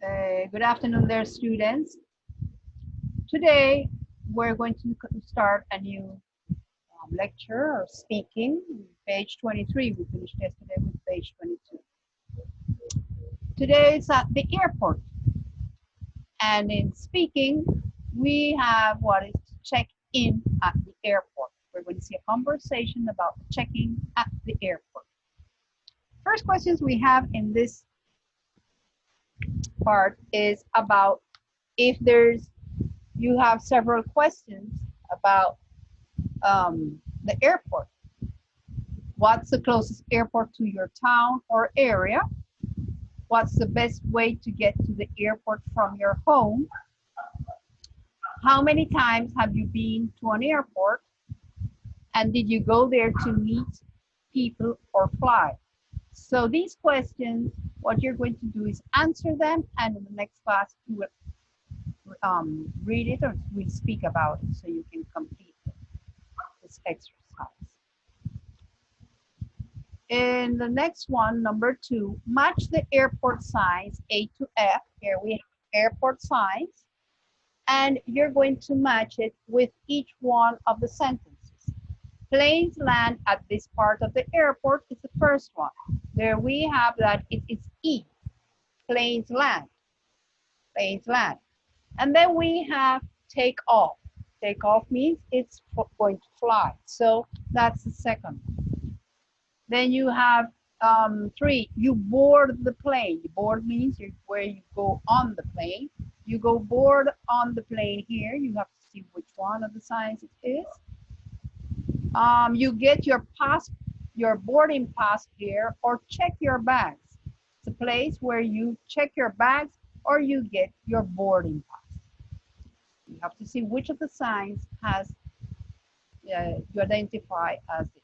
Good afternoon there, students. Today, we're going to start a new lecture or speaking, page 23. We finished yesterday with page 22. Today is at the airport, and in speaking, we have what is check in at the airport. We're going to see a conversation about checking at the airport. First questions we have in this part is about if you have several questions about the airport. What's the closest airport to your town or area? What's the best way to get to the airport from your home? How many times have you been to an airport? And did you go there to meet people or fly? So these questions, what you're going to do is answer them, and in the next class you will read it or we'll speak about it so you can complete this exercise. In the next one, number 2, match the airport signs A to F. Here we have airport signs, and you're going to match it with each one of the sentences. Planes land at this part of the airport is the first one. There we have that it is E. Planes land. Planes land. And then we have take off. Take off means it's going to fly. So that's the second one. Then you have 3, you board the plane. Board means where you go on the plane. You go board on the plane here. You have to see which one of the signs it is. You get your boarding pass here, or check your bags. It's a place where you check your bags or you get your boarding pass. You have to see which of the signs has you identify as it.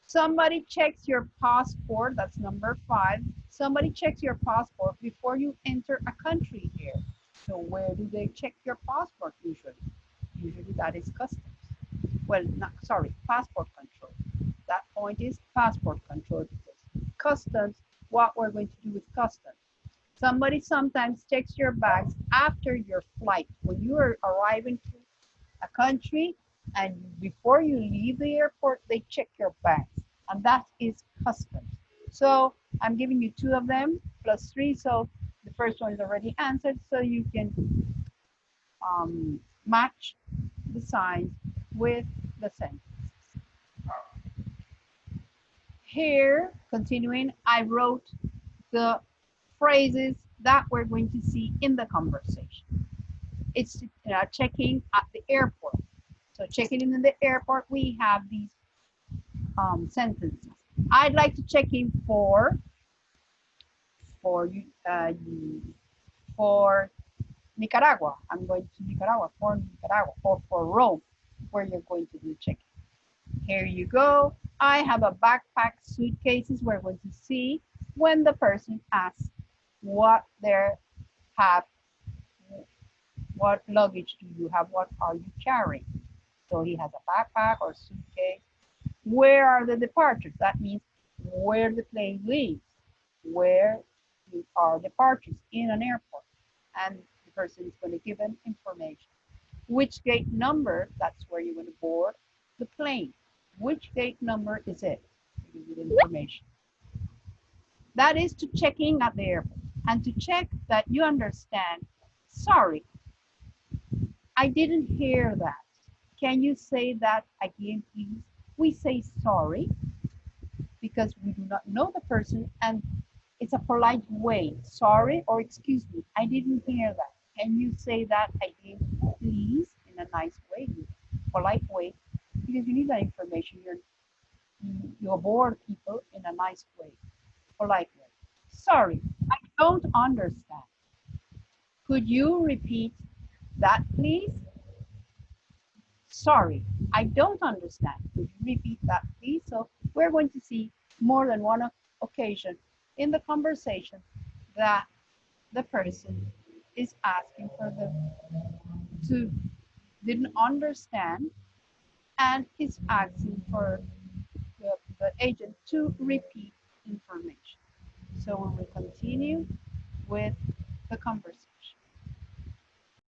Somebody checks your passport, that's number 5. Somebody checks your passport before you enter a country here. So where do they check your passport usually? Usually that is customs. Well, passport control. That point is passport control because customs, what we're going to do with customs. Somebody sometimes checks your bags after your flight. When you are arriving to a country and before you leave the airport, they check your bags. And that is customs. So I'm giving you 2 of them plus 3. So the first one is already answered. So you can match the signs with the sentences. Here, continuing, I wrote the phrases that we're going to see in the conversation. It's checking at the airport. So checking in the airport, we have these sentences. I'd like to check in for Nicaragua. I'm going to Nicaragua, or for Rome, where you're going to do check-in. Here you go. I have a backpack suitcases. We're going to see when the person asks what luggage do you have? What are you carrying? So he has a backpack or suitcase. Where are the departures? That means where the plane leaves. Where are departures in an airport? And the person is going to give them information. Which gate number? That's where you're going to board the plane. Which gate number is it? You give you the information. That is to check in at the airport and to check that you understand. Sorry, I didn't hear that. Can you say that again, please? We say sorry because we do not know the person and it's a polite way. Sorry or excuse me, I didn't hear that. Can you say that again, please, in a nice way, polite way? Because you need that information. You board people in a nice way, polite way. Sorry, I don't understand. Could you repeat that, please? Sorry, I don't understand. Could you repeat that, please? So we're going to see more than one occasion in the conversation that the person is asking for didn't understand and is asking for the agent to repeat information. So we will continue with the conversation.